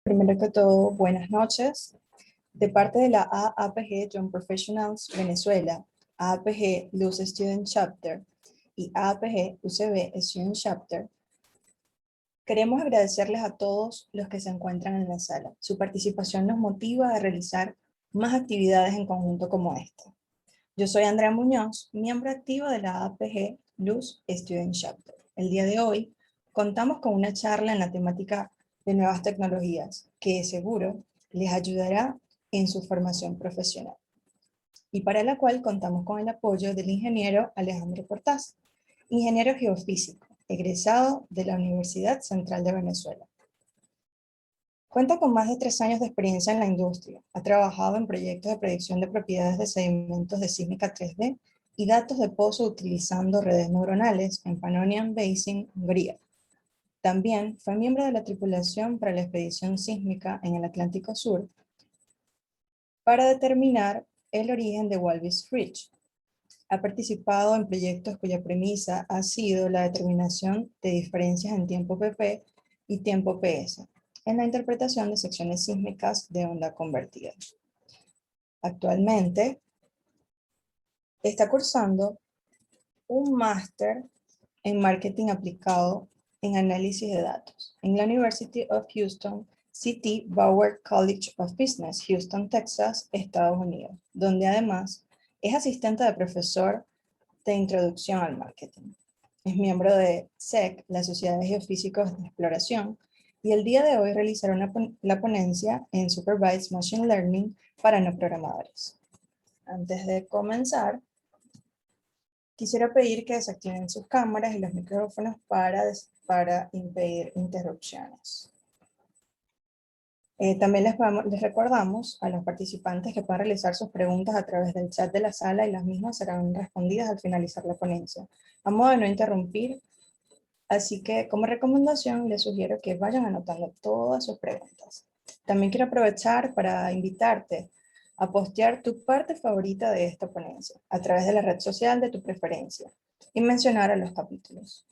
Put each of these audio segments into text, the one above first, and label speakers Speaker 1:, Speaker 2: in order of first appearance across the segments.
Speaker 1: Primero que todo, buenas noches. De parte de la AAPG Young Professionals Venezuela, AAPG Luz Student Chapter y AAPG UCB Student Chapter, queremos agradecerles a todos los que se encuentran en la sala. Su participación nos motiva a realizar más actividades en conjunto como esta. Yo soy Andrea Muñoz, miembro activo de la AAPG Luz Student Chapter. El día de hoy contamos con una charla en la temática de nuevas tecnologías que seguro les ayudará en su formación profesional y para la cual contamos con el apoyo del ingeniero Alejandro Portaz, ingeniero geofísico, egresado de la Universidad Central de Venezuela. Cuenta con más de 3 años de experiencia en la industria. Ha trabajado en proyectos de predicción de propiedades de sedimentos de sísmica 3D y datos de pozo utilizando redes neuronales en Pannonian Basin, Hungría. También fue miembro de la tripulación para la expedición sísmica en el Atlántico Sur para determinar el origen de Walvis Ridge. Ha participado en proyectos cuya premisa ha sido la determinación de diferencias en tiempo PP y tiempo PS en la interpretación de secciones sísmicas de onda convertida. Actualmente está cursando un máster en marketing aplicado en análisis de datos en la University of Houston, C.T. Bauer College of Business, Houston, Texas, Estados Unidos, donde además es asistente de profesor de introducción al marketing. Es miembro de SEC, la Sociedad de Geofísicos de Exploración, y el día de hoy realizará la ponencia en Supervised Machine Learning para no programadores. Antes de comenzar, quisiera pedir que desactiven sus cámaras y los micrófonos para impedir interrupciones. También les recordamos a los participantes que pueden realizar sus preguntas a través del chat de la sala y las mismas serán respondidas al finalizar la ponencia, a modo de no interrumpir. Así que, como recomendación, les sugiero que vayan anotando todas sus preguntas. También quiero aprovechar para invitarte a postear tu parte favorita de esta ponencia a través de la red social de tu preferencia y mencionar a los capítulos.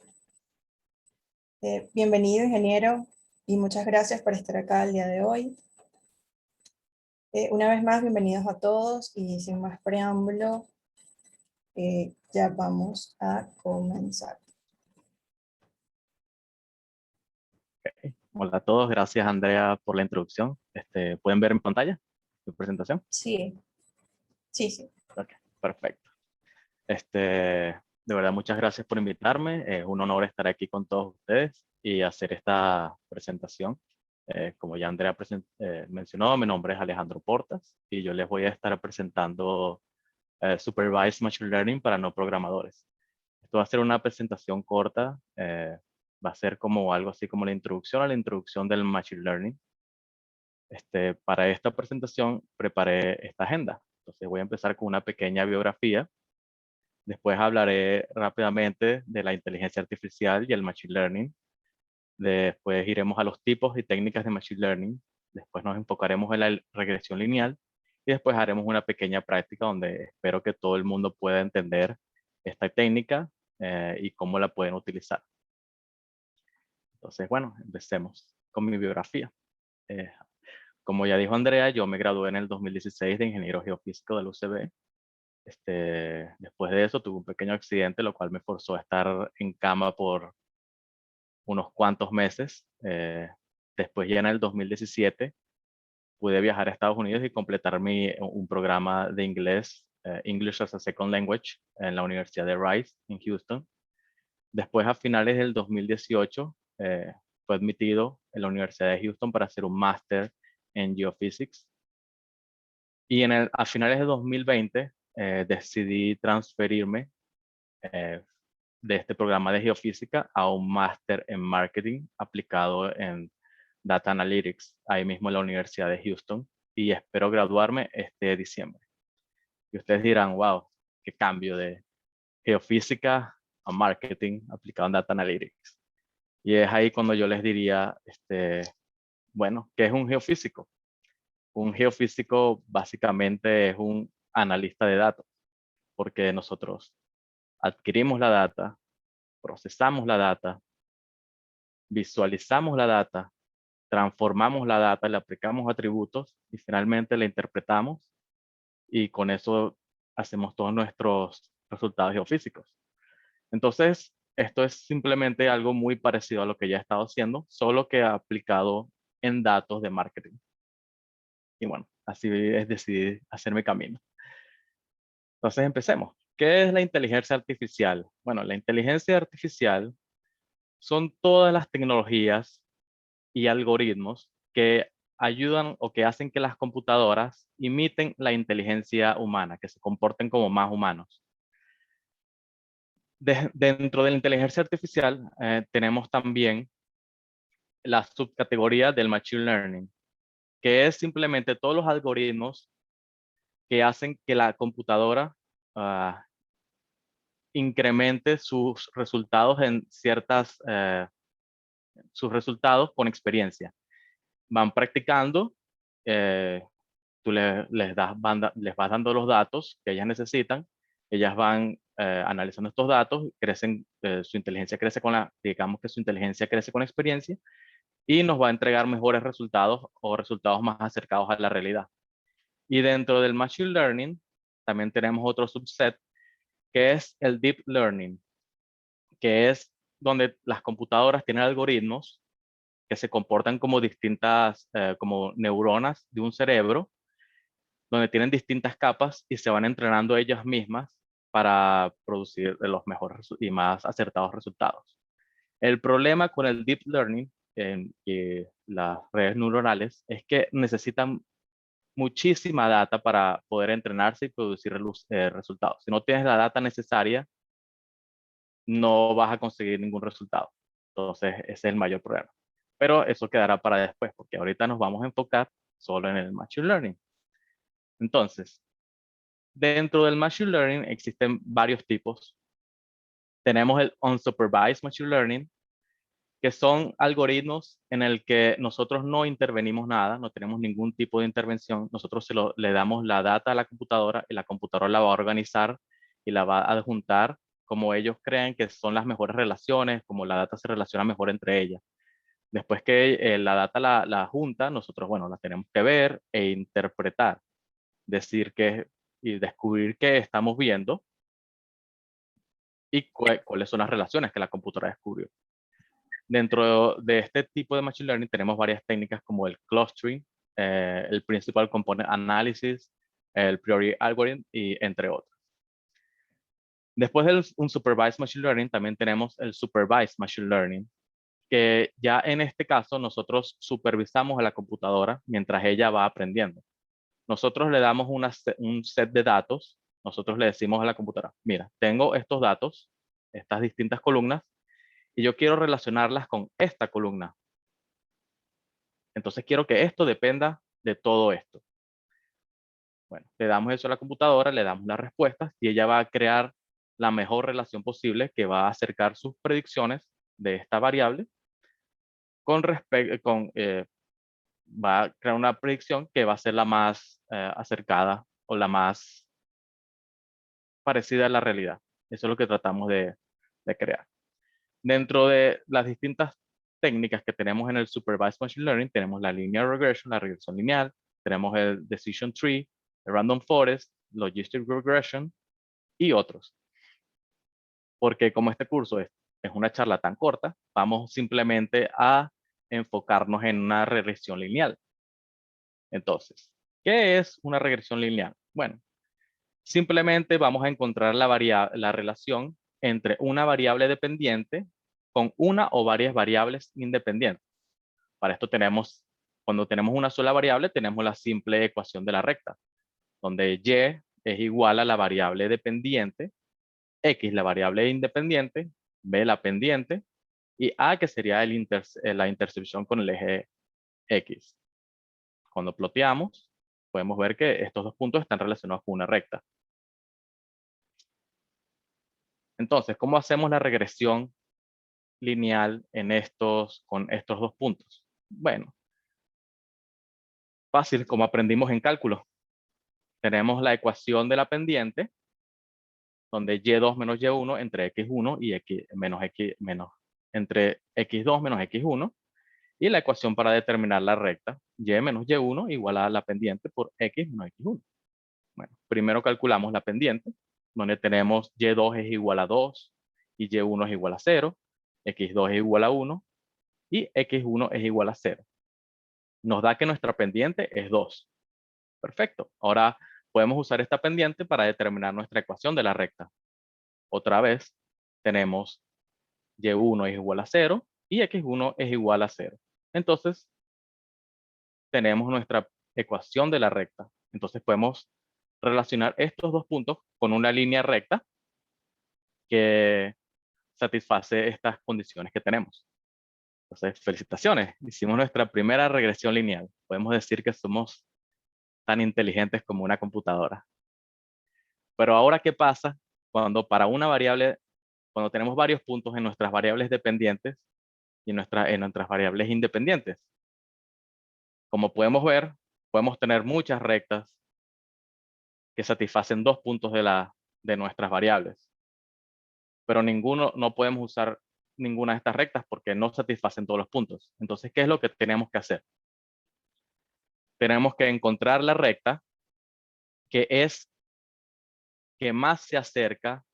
Speaker 1: Bienvenido, ingeniero, y muchas gracias por estar acá el día de hoy. Una vez más, bienvenidos a todos y sin más preámbulo, ya vamos a comenzar.
Speaker 2: Okay. Hola a todos, gracias Andrea por la introducción. ¿Pueden ver en pantalla mi presentación?
Speaker 1: Sí, sí, sí.
Speaker 2: Ok, perfecto. De verdad, muchas gracias por invitarme. Es un honor estar aquí con todos ustedes y hacer esta presentación. Como ya Andrea mencionó, mi nombre es Alejandro Portas y yo les voy a estar presentando Supervised Machine Learning para no programadores. Esto va a ser una presentación corta. Va a ser como algo así como la introducción a la introducción del Machine Learning. Para esta presentación preparé esta agenda. Entonces voy a empezar con una pequeña biografía. Después hablaré rápidamente de la inteligencia artificial y el Machine Learning. Después iremos a los tipos y técnicas de Machine Learning. Después nos enfocaremos en la regresión lineal. Y después haremos una pequeña práctica donde espero que todo el mundo pueda entender esta técnica y cómo la pueden utilizar. Entonces, bueno, empecemos con mi biografía. Como ya dijo Andrea, yo me gradué en el 2016 de ingeniero geofísico del UCB. Después de eso tuve un pequeño accidente, lo cual me forzó a estar en cama por unos cuantos meses. Después ya en el 2017 pude viajar a Estados Unidos y completar un programa de inglés, English as a Second Language, en la Universidad de Rice, en Houston. Después, a finales del 2018, fue admitido en la Universidad de Houston para hacer un máster en Geophysics. Y a finales de 2020 decidí transferirme de este programa de geofísica a un máster en marketing aplicado en Data Analytics, ahí mismo en la Universidad de Houston, y espero graduarme este diciembre. Y ustedes dirán, wow, qué cambio de geofísica a marketing aplicado en Data Analytics. Y es ahí cuando yo les diría, bueno, ¿qué es un geofísico? Un geofísico básicamente es un analista de datos, porque nosotros adquirimos la data, procesamos la data, visualizamos la data, transformamos la data, le aplicamos atributos y finalmente la interpretamos y con eso hacemos todos nuestros resultados geofísicos. Entonces, esto es simplemente algo muy parecido a lo que ya he estado haciendo, solo que aplicado en datos de marketing. Y bueno, así es decidí hacerme camino. Entonces, empecemos. ¿Qué es la inteligencia artificial? Bueno, la inteligencia artificial son todas las tecnologías y algoritmos que ayudan o que hacen que las computadoras imiten la inteligencia humana, que se comporten como más humanos. Dentro de la inteligencia artificial tenemos también la subcategoría del Machine Learning, que es simplemente todos los algoritmos que hacen que la computadora incremente sus resultados en sus resultados con experiencia. Van practicando, tú les vas dando los datos que ellas necesitan, ellas van analizando estos datos, su inteligencia crece digamos que su inteligencia crece con experiencia y nos va a entregar mejores resultados o resultados más acercados a la realidad. Y dentro del Machine Learning también tenemos otro subset que es el Deep Learning, que es donde las computadoras tienen algoritmos que se comportan como como neuronas de un cerebro, donde tienen distintas capas y se van entrenando ellas mismas para producir los mejores y más acertados resultados. El problema con el Deep Learning y las redes neuronales es que necesitan muchísima data para poder entrenarse y producir resultados. Si no tienes la data necesaria, no vas a conseguir ningún resultado. Entonces, ese es el mayor problema. Pero eso quedará para después, porque ahorita nos vamos a enfocar solo en el Machine Learning. Entonces, dentro del Machine Learning existen varios tipos. Tenemos el Unsupervised Machine Learning, que son algoritmos en el que nosotros no intervenimos nada, no tenemos ningún tipo de intervención. Nosotros le damos la data a la computadora y la computadora la va a organizar y la va a adjuntar como ellos creen que son las mejores relaciones, como la data se relaciona mejor entre ellas. Después que la data la junta, nosotros, bueno, la tenemos que ver e interpretar, decir y descubrir qué estamos viendo y cuáles son las relaciones que la computadora descubrió. Dentro de este tipo de Machine Learning tenemos varias técnicas como el clustering, el Principal Component Analysis, el Priority Algorithm y entre otros. Después del Unsupervised Machine Learning también tenemos el Supervised Machine Learning, que ya en este caso nosotros supervisamos a la computadora mientras ella va aprendiendo. Nosotros le damos un set de datos, nosotros le decimos a la computadora, mira, tengo estos datos, estas distintas columnas, y yo quiero relacionarlas con esta columna. Entonces quiero que esto dependa de todo esto. Bueno, le damos eso a la computadora, le damos las respuestas y ella va a crear la mejor relación posible que va a acercar sus predicciones de esta variable va a crear una predicción que va a ser la más acercada o la más parecida a la realidad. Eso es lo que tratamos de crear. Dentro de las distintas técnicas que tenemos en el Supervised Machine Learning, tenemos la Linear Regression, la regresión lineal, tenemos el Decision Tree, el Random Forest, Logistic Regression y otros. Porque como este curso es una charla tan corta, vamos simplemente a enfocarnos en una regresión lineal. Entonces, ¿qué es una regresión lineal? Bueno, simplemente vamos a encontrar la relación entre una variable dependiente con una o varias variables independientes. Para esto cuando tenemos una sola variable, tenemos la simple ecuación de la recta, donde y es igual a la variable dependiente, x la variable independiente, b la pendiente, y a que sería la intersección con el eje x. Cuando ploteamos, podemos ver que estos dos puntos están relacionados con una recta. Entonces, ¿cómo hacemos la regresión lineal con estos dos puntos? Bueno, fácil, como aprendimos en cálculo. Tenemos la ecuación de la pendiente, donde y2 menos y1 entre x1 y entre x2 menos x1. Y la ecuación para determinar la recta, y menos y1 igual a la pendiente por x menos x1. Bueno, primero calculamos la pendiente, donde tenemos y2 es igual a 2 y y1 es igual a 0, x2 es igual a 1 y x1 es igual a 0. Nos da que nuestra pendiente es 2. Perfecto. Ahora podemos usar esta pendiente para determinar nuestra ecuación de la recta. Otra vez tenemos y1 es igual a 0 y x1 es igual a 0. Entonces tenemos nuestra ecuación de la recta. Entonces podemos relacionar estos dos puntos con una línea recta que satisface estas condiciones que tenemos. Entonces, felicitaciones. Hicimos nuestra primera regresión lineal. Podemos decir que somos tan inteligentes como una computadora. Pero ahora, ¿qué pasa cuando para una variable, cuando tenemos varios puntos en nuestras variables dependientes y en nuestras variables independientes? Como podemos ver, podemos tener muchas rectas que satisfacen dos puntos de nuestras variables. Pero no podemos usar ninguna de estas rectas porque no satisfacen todos los puntos. Entonces, ¿qué es lo que tenemos que hacer? Tenemos que encontrar la recta que más se acerca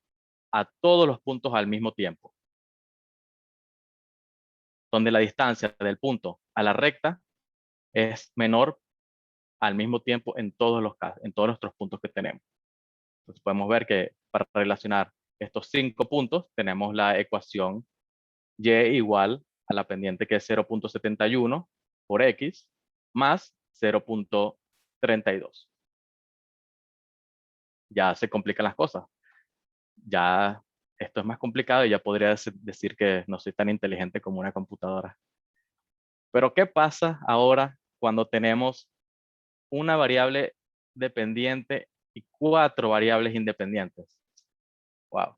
Speaker 2: a todos los puntos al mismo tiempo, donde la distancia del punto a la recta es menor al mismo tiempo en todos los casos, en todos nuestros puntos que tenemos. Entonces podemos ver que para relacionar estos 5 puntos tenemos la ecuación y igual a la pendiente que es 0.71 por x más 0.32. Ya se complican las cosas. Ya esto es más complicado y ya podría decir que no soy tan inteligente como una computadora. Pero ¿qué pasa ahora cuando tenemos una variable dependiente y 4 variables independientes? Wow.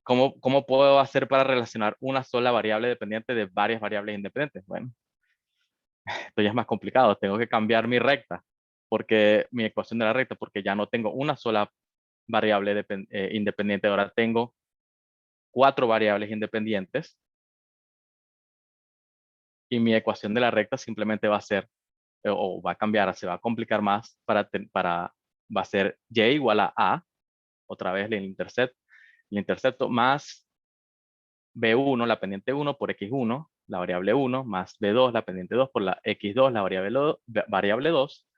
Speaker 2: ¿Cómo puedo hacer para relacionar una sola variable dependiente de varias variables independientes? Bueno, esto ya es más complicado. Tengo que cambiar mi recta, porque mi ecuación de la recta, porque ya no tengo una sola variable independiente. Ahora tengo 4 variables independientes y mi ecuación de la recta simplemente va a ser, o va a cambiar, se va a complicar más va a ser y igual a, otra vez el intercepto más b1, la pendiente 1 por x1, la variable 1, más b2, la pendiente 2 por la x2, la variable 2,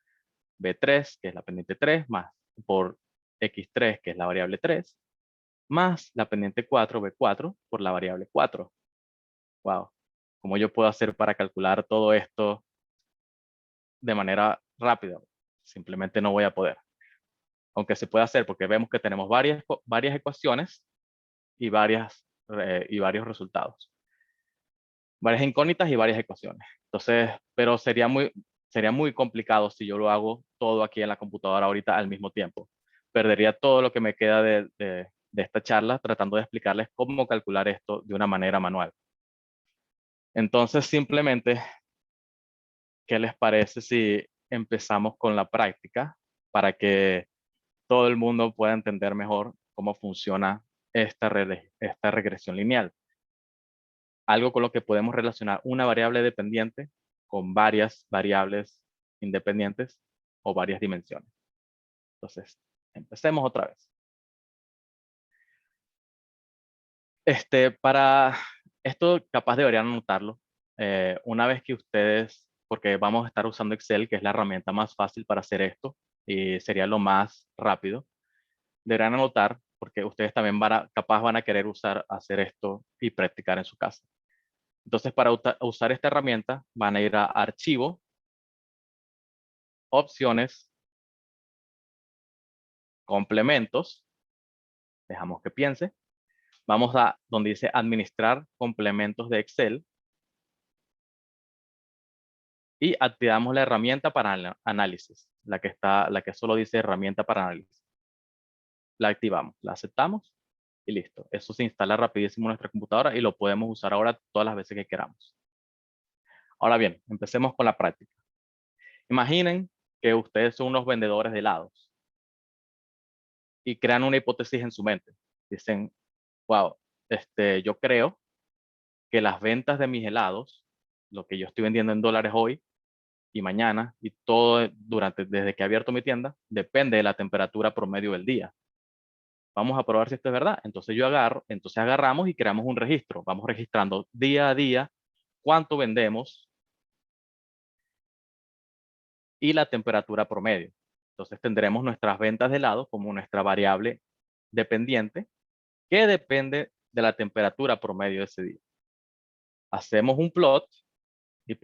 Speaker 2: b3, que es la pendiente 3, más por x3, que es la variable 3, más la pendiente 4, b4, por la variable 4. Wow. ¿Cómo yo puedo hacer para calcular todo esto de manera rápida? Simplemente no voy a poder. Aunque se puede hacer porque vemos que tenemos varias ecuaciones y varios resultados. Varias incógnitas y varias ecuaciones. Entonces, pero sería muy complicado si yo lo hago todo aquí en la computadora ahorita al mismo tiempo. Perdería todo lo que me queda de esta charla tratando de explicarles cómo calcular esto de una manera manual. Entonces, simplemente, ¿qué les parece si empezamos con la práctica para que todo el mundo pueda entender mejor cómo funciona esta regresión lineal? Algo con lo que podemos relacionar una variable dependiente con varias variables independientes o varias dimensiones. Entonces, empecemos otra vez. Para esto, capaz deberían anotarlo. Una vez que ustedes, porque vamos a estar usando Excel, que es la herramienta más fácil para hacer esto y sería lo más rápido, deberán anotar porque ustedes también capaz van a querer hacer esto y practicar en su casa. Entonces, para usar esta herramienta, van a ir a Archivo, Opciones, Complementos. Dejamos que piense. Vamos a donde dice Administrar complementos de Excel. Y activamos la herramienta para análisis, la que solo dice herramienta para análisis. La activamos, la aceptamos y listo. Eso se instala rapidísimo en nuestra computadora y lo podemos usar ahora todas las veces que queramos. Ahora bien, empecemos con la práctica. Imaginen que ustedes son unos vendedores de helados y crean una hipótesis en su mente. Dicen, wow, yo creo que las ventas de mis helados, lo que yo estoy vendiendo en dólares hoy y mañana, y todo desde que he abierto mi tienda, depende de la temperatura promedio del día. Vamos a probar si esto es verdad. Entonces agarramos y creamos un registro. Vamos registrando día a día cuánto vendemos y la temperatura promedio. Entonces tendremos nuestras ventas de helado como nuestra variable dependiente que depende de la temperatura promedio de ese día. Hacemos un plot y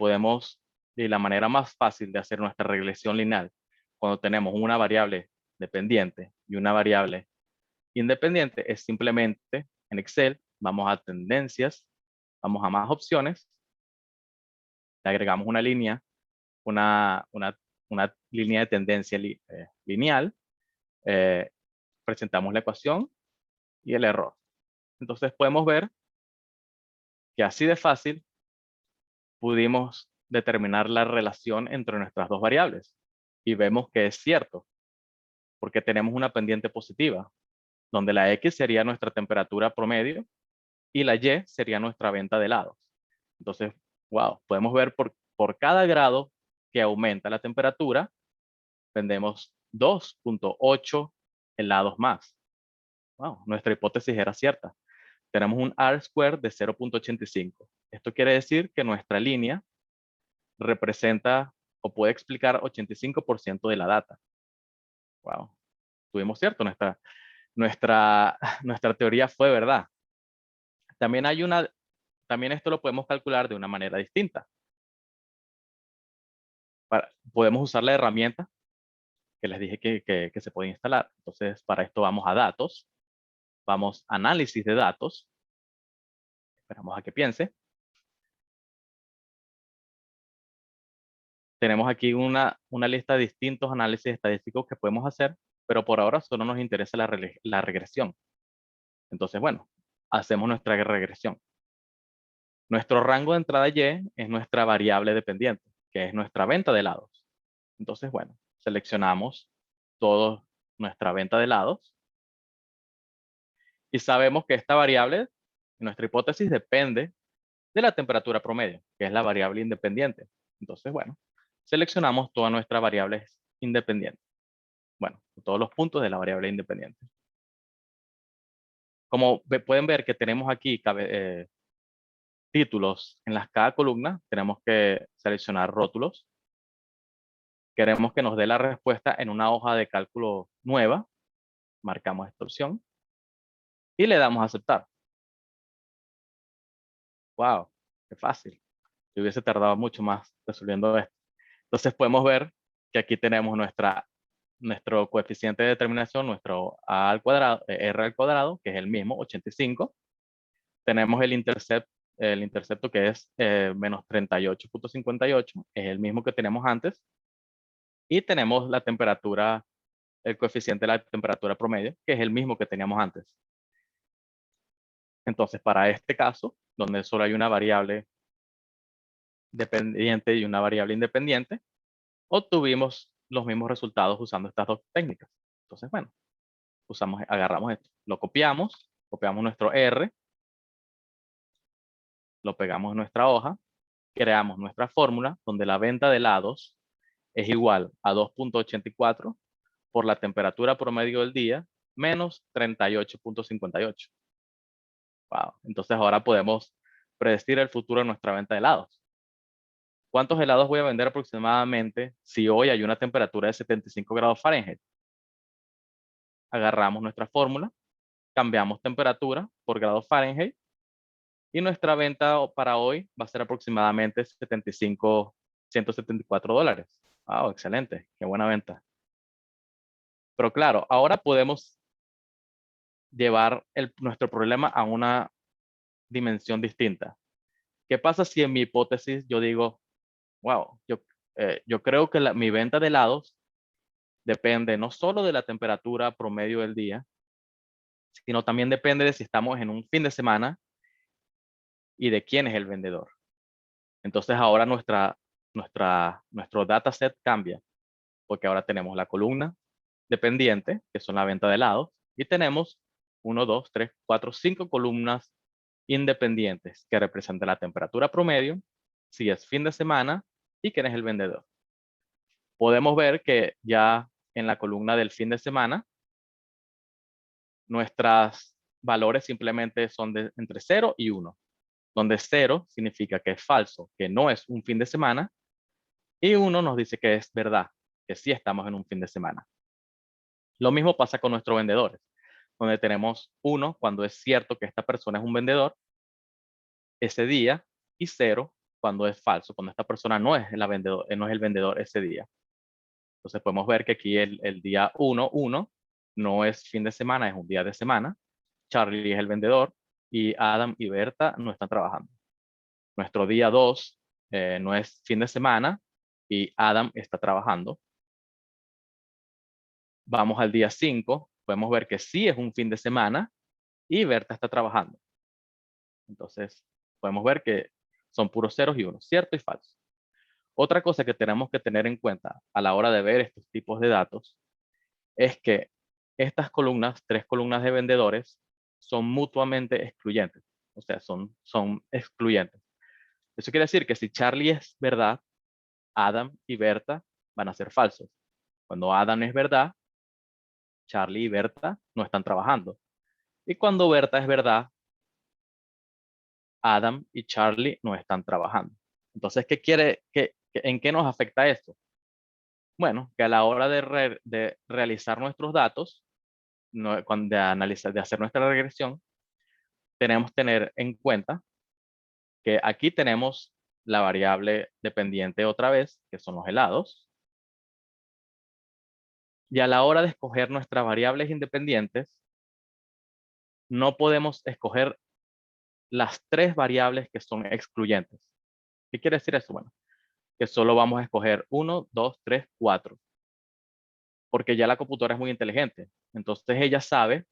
Speaker 2: y la manera más fácil de hacer nuestra regresión lineal, cuando tenemos una variable dependiente y una variable independiente, es simplemente en Excel, vamos a tendencias, vamos a más opciones, le agregamos una línea, una línea de tendencia lineal, presentamos la ecuación y el error. Entonces podemos ver que así de fácil pudimos determinar la relación entre nuestras dos variables. Y vemos que es cierto, porque tenemos una pendiente positiva, donde la X sería nuestra temperatura promedio y la Y sería nuestra venta de helados. Entonces, wow, podemos ver por cada grado que aumenta la temperatura, vendemos 2.8 helados más. Wow, nuestra hipótesis era cierta. Tenemos un R-square de 0.85. Esto quiere decir que nuestra línea representa o puede explicar 85% de la data. Wow, tuvimos cierto, nuestra teoría fue verdad. También esto lo podemos calcular de una manera distinta. Podemos usar la herramienta que les dije que se puede instalar. Entonces, para esto vamos a datos, vamos a análisis de datos. Esperamos a que piense. Tenemos aquí una lista de distintos análisis estadísticos que podemos hacer, pero por ahora solo nos interesa la regresión. Entonces, bueno, hacemos nuestra regresión. Nuestro rango de entrada Y es nuestra variable dependiente, que es nuestra venta de helados. Entonces, bueno, seleccionamos toda nuestra venta de helados y sabemos que esta variable, en nuestra hipótesis, depende de la temperatura promedio, que es la variable independiente. Entonces, bueno, seleccionamos todas nuestras variables independientes. Bueno, todos los puntos de la variable independiente. Como pueden ver que tenemos aquí títulos en cada columna, tenemos que seleccionar rótulos. Queremos que nos dé la respuesta en una hoja de cálculo nueva. Marcamos esta opción y le damos a aceptar. ¡Wow! ¡Qué fácil! Yo hubiese tardado mucho más resolviendo esto. Entonces podemos ver que aquí tenemos nuestro coeficiente de determinación, nuestro A al cuadrado, R al cuadrado, que es el mismo, 85. Tenemos el intercepto que es menos 38.58, es el mismo que tenemos antes. Y tenemos la temperatura, el coeficiente de la temperatura promedio, que es el mismo que teníamos antes. Entonces, para este caso, donde solo hay una variable dependiente y una variable independiente, obtuvimos los mismos resultados usando estas dos técnicas. Entonces, bueno, agarramos esto, lo copiamos nuestro R, lo pegamos en nuestra hoja, creamos nuestra fórmula donde la venta de helados es igual a 2.84 por la temperatura promedio del día menos 38.58. Wow. Entonces ahora podemos predecir el futuro de nuestra venta de helados. ¿Cuántos helados voy a vender aproximadamente si hoy hay una temperatura de 75 grados Fahrenheit? Agarramos nuestra fórmula, cambiamos temperatura por grados Fahrenheit y nuestra venta para hoy va a ser aproximadamente 174 dólares. Wow, excelente, qué buena venta. Pero claro, ahora podemos llevar nuestro problema a una dimensión distinta. ¿Qué pasa si en mi hipótesis yo digo, wow, yo creo que mi venta de helados depende no solo de la temperatura promedio del día, sino también depende de si estamos en un fin de semana y de quién es el vendedor. Entonces ahora nuestro dataset cambia, porque ahora tenemos la columna dependiente, que son la venta de helados, y tenemos 1, 2, 3, 4, 5 columnas independientes que representan la temperatura promedio, si es fin de semana y quién es el vendedor. Podemos ver que ya en la columna del fin de semana, nuestros valores simplemente son entre 0 y 1, donde 0 significa que es falso, que no es un fin de semana, y 1 nos dice que es verdad, que sí estamos en un fin de semana. Lo mismo pasa con nuestros vendedores, donde tenemos 1 cuando es cierto que esta persona es un vendedor ese día, y 0 cuando es falso, cuando esta persona no es, no es el vendedor ese día. Entonces podemos ver que aquí el día 1 no es fin de semana, es un día de semana. Charlie es el vendedor y Adam y Berta no están trabajando. Nuestro día 2 no es fin de semana y Adam está trabajando. Vamos al día 5, podemos ver que sí es un fin de semana y Berta está trabajando. Entonces podemos ver que son puros ceros y unos, cierto y falso. Otra cosa que tenemos que tener en cuenta a la hora de ver estos tipos de datos es que estas columnas, 3 columnas de vendedores, son mutuamente excluyentes. O sea, son excluyentes. Eso quiere decir que si Charlie es verdad, Adam y Berta van a ser falsos. Cuando Adam es verdad, Charlie y Berta no están trabajando. Y cuando Berta es verdad, Adam y Charlie no están trabajando. Entonces, ¿en qué nos afecta esto? Bueno, que a la hora de realizar nuestros datos, de hacer nuestra regresión, tenemos que tener en cuenta que aquí tenemos la variable dependiente otra vez, que son los helados. Y a la hora de escoger nuestras variables independientes, no podemos escoger las 3 variables que son excluyentes. ¿Qué quiere decir eso? Bueno, que solo vamos a escoger 1, 2, 3, 4. Porque ya la computadora es muy inteligente. Entonces ella sabe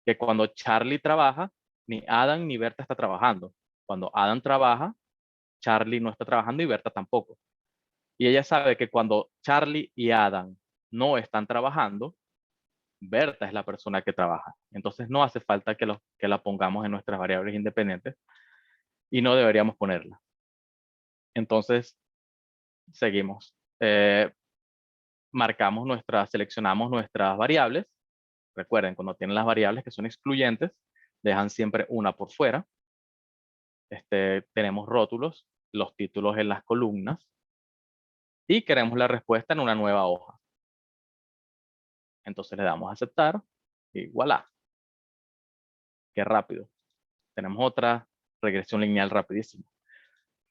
Speaker 2: que cuando Charlie trabaja, ni Adam ni Berta está trabajando. Cuando Adam trabaja, Charlie no está trabajando y Berta tampoco. Y ella sabe que cuando Charlie y Adam no están trabajando, Berta es la persona que trabaja. Entonces no hace falta que la pongamos en nuestras variables independientes y no deberíamos ponerla. Entonces, seguimos. Seleccionamos nuestras variables. Recuerden, cuando tienen las variables que son excluyentes, dejan siempre una por fuera. Tenemos rótulos, los títulos en las columnas y queremos la respuesta en una nueva hoja. Entonces le damos a aceptar y voilà. Qué rápido. Tenemos otra regresión lineal rapidísima.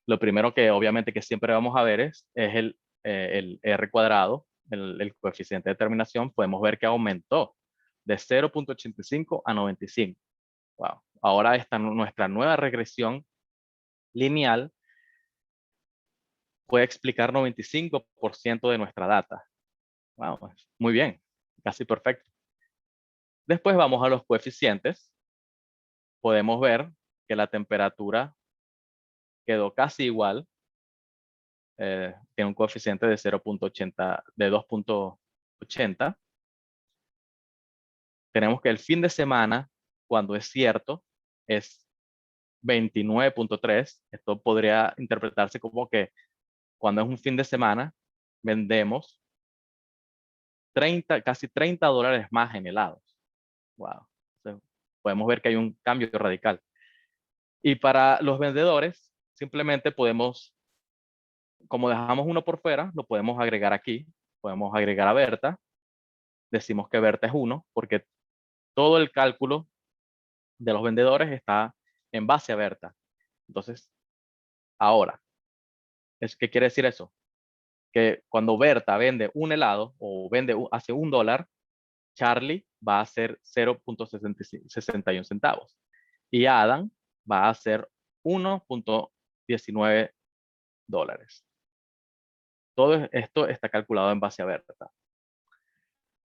Speaker 2: Lo primero que obviamente que siempre vamos a ver es el R cuadrado, el coeficiente de terminación. Podemos ver que aumentó de 0.85 a 95. Wow. Ahora nuestra nueva regresión lineal puede explicar 95% de nuestra data. Wow, muy bien, casi perfecto. Después vamos a los coeficientes. Podemos ver que la temperatura quedó casi igual. Tiene un coeficiente de 0.80, de 2.80. Tenemos que el fin de semana, cuando es cierto, es 29.3. Esto podría interpretarse como que cuando es un fin de semana, vendemos casi $30 más en helados. Wow. Entonces, podemos ver que hay un cambio radical. Y para los vendedores, simplemente podemos, como dejamos uno por fuera, lo podemos agregar aquí. Podemos agregar a Berta. Decimos que Berta es 1 porque todo el cálculo de los vendedores está en base a Berta. Entonces, ahora, ¿qué quiere decir eso? Que cuando Berta vende un helado o hace $1, Charlie va a hacer 0.61 centavos y Adam va a hacer 1.19 dólares. Todo esto está calculado en base a Berta.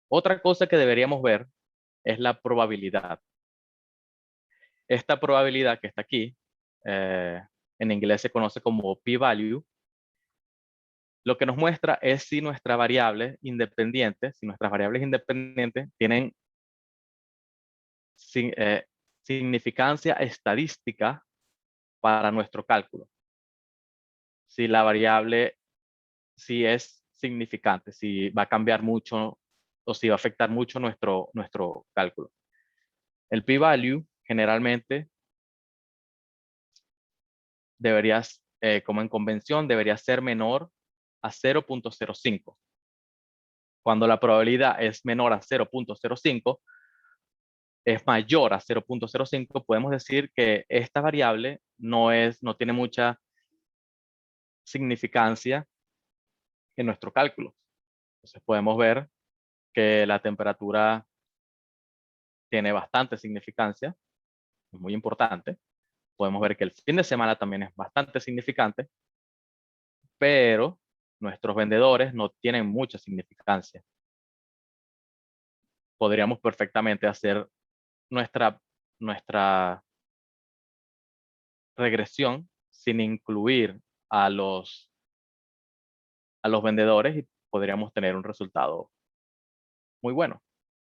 Speaker 2: Otra cosa que deberíamos ver es la probabilidad. Esta probabilidad que está aquí, en inglés se conoce como p-value, lo que nos muestra es si nuestras variables independientes tienen significancia estadística para nuestro cálculo. Si la variable, si es significante, si va a cambiar mucho o si va a afectar mucho nuestro cálculo. El p-value generalmente deberías, como en convención, debería ser menor a 0.05. Cuando la probabilidad es menor a 0.05, es mayor a 0.05, podemos decir que esta variable no tiene mucha significancia en nuestro cálculo. Entonces podemos ver que la temperatura tiene bastante significancia, es muy importante. Podemos ver que el fin de semana también es bastante significante, pero nuestros vendedores no tienen mucha significancia. Podríamos perfectamente hacer nuestra regresión sin incluir a los vendedores y podríamos tener un resultado muy bueno.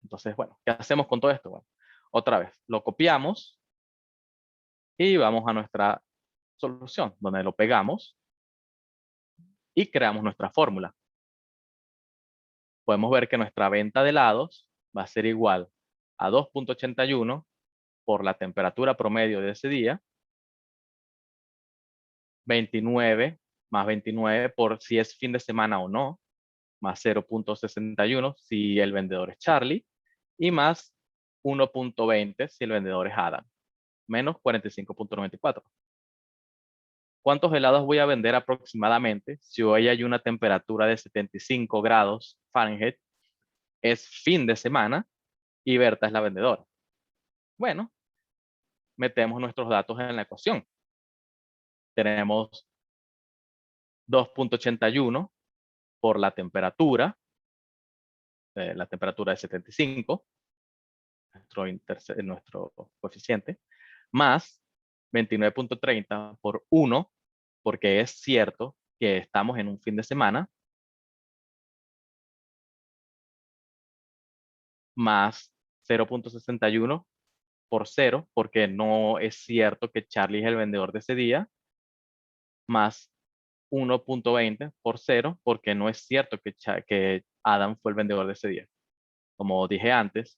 Speaker 2: Entonces, bueno, ¿qué hacemos con todo esto? Bueno, otra vez, lo copiamos y vamos a nuestra solución, donde lo pegamos y creamos nuestra fórmula. Podemos ver que nuestra venta de helados va a ser igual a 2.81 por la temperatura promedio de ese día, 29 más 29 por si es fin de semana o no, más 0.61 si el vendedor es Charlie, y más 1.20 si el vendedor es Adam, menos 45.94. ¿Cuántos helados voy a vender aproximadamente si hoy hay una temperatura de 75 grados Fahrenheit? Es fin de semana y Berta es la vendedora. Bueno, metemos nuestros datos en la ecuación. Tenemos 2.81 por la temperatura de 75, nuestro coeficiente, más 29.30 por 1, porque es cierto que estamos en un fin de semana, más 0.61 por 0, porque no es cierto que Charlie es el vendedor de ese día, más 1.20 por 0, porque no es cierto que Adam fue el vendedor de ese día. Como dije antes,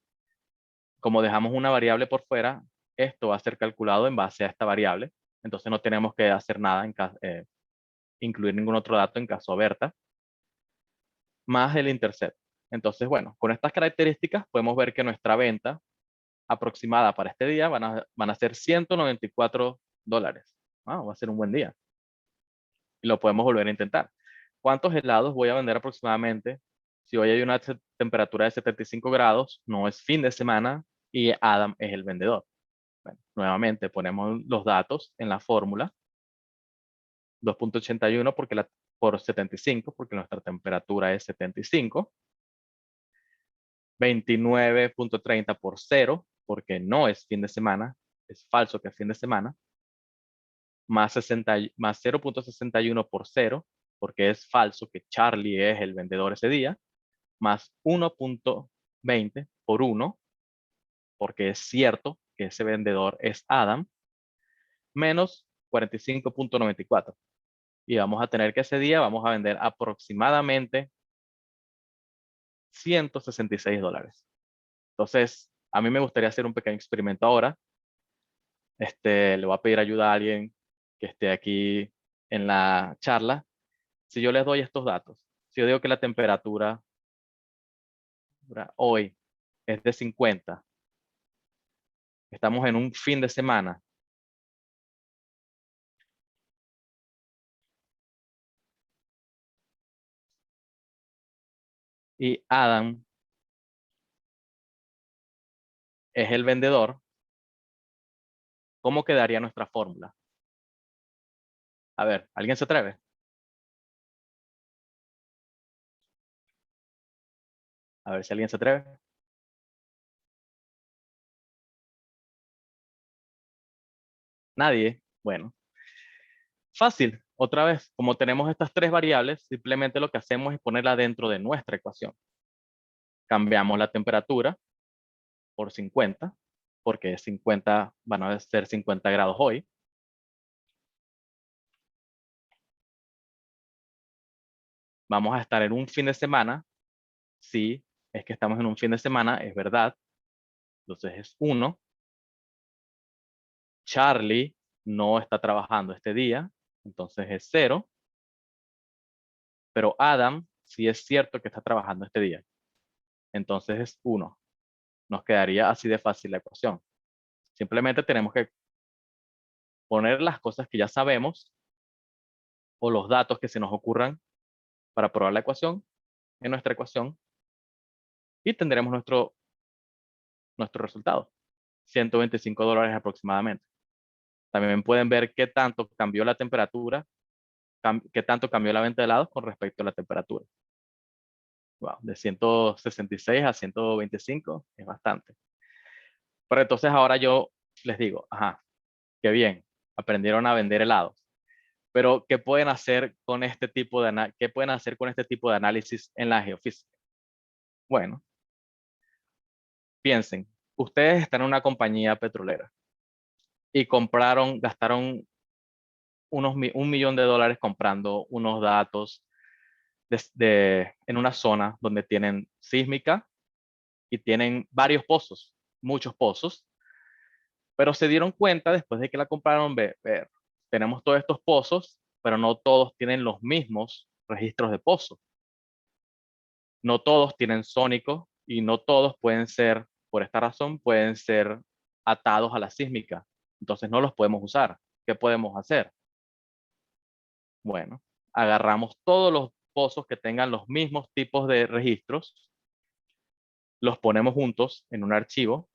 Speaker 2: como dejamos una variable por fuera, esto va a ser calculado en base a esta variable. Entonces no tenemos que hacer nada, incluir ningún otro dato en caso Berta, más el intercept. Entonces, bueno, con estas características podemos ver que nuestra venta aproximada para este día van a ser $194. Va a ser un buen día. Y lo podemos volver a intentar. ¿Cuántos helados voy a vender aproximadamente? Si hoy hay una temperatura de 75 grados, no es fin de semana y Adam es el vendedor. Bueno, nuevamente ponemos los datos en la fórmula. 2.81 por 75, porque nuestra temperatura es 75. 29.30 por 0, porque no es fin de semana, es falso que es fin de semana. Más 0.61 por 0, porque es falso que Charlie es el vendedor ese día. Más 1.20 por 1, porque es cierto que ese vendedor es Adam. Menos 45.94. Y vamos a tener que ese día vamos a vender aproximadamente $166. Entonces, a mí me gustaría hacer un pequeño experimento ahora. Le voy a pedir ayuda a alguien que esté aquí en la charla. Si yo les doy estos datos, si yo digo que la temperatura hoy es de 50, estamos en un fin de semana, y Adam es el vendedor, ¿cómo quedaría nuestra fórmula? A ver, ¿alguien se atreve? A ver si alguien se atreve. Nadie. Bueno, fácil. Otra vez, como tenemos estas tres variables, simplemente lo que hacemos es ponerla dentro de nuestra ecuación. Cambiamos la temperatura por 50 porque 50, van a ser 50 grados hoy. Vamos a estar en un fin de semana. Sí, es que estamos en un fin de semana, es verdad. Entonces es 1. Charlie no está trabajando este día, entonces es 0. Pero Adam sí es cierto que está trabajando este día, entonces es 1. Nos quedaría así de fácil la ecuación. Simplemente tenemos que poner las cosas que ya sabemos o los datos que se nos ocurran para probar la ecuación en nuestra ecuación y tendremos nuestro resultado. $125 aproximadamente. También pueden ver qué tanto cambió la temperatura, qué tanto cambió la venta de helados con respecto a la temperatura. Wow, de 166 a 125 es bastante. Pero entonces ahora yo les digo, ajá, qué bien, aprendieron a vender helados. Pero ¿qué pueden hacer con este tipo de qué pueden hacer con este tipo de análisis en la geofísica? Bueno, piensen, ustedes están en una compañía petrolera y gastaron $1 millón comprando unos datos en una zona donde tienen sísmica y tienen varios pozos, muchos pozos, pero se dieron cuenta después de que la compraron, tenemos todos estos pozos, pero no todos tienen los mismos registros de pozo. No todos tienen sónico y no todos pueden ser, por esta razón, pueden ser atados a la sísmica. Entonces no los podemos usar. ¿Qué podemos hacer? Bueno, agarramos todos los pozos que tengan los mismos tipos de registros, los ponemos juntos en un archivo.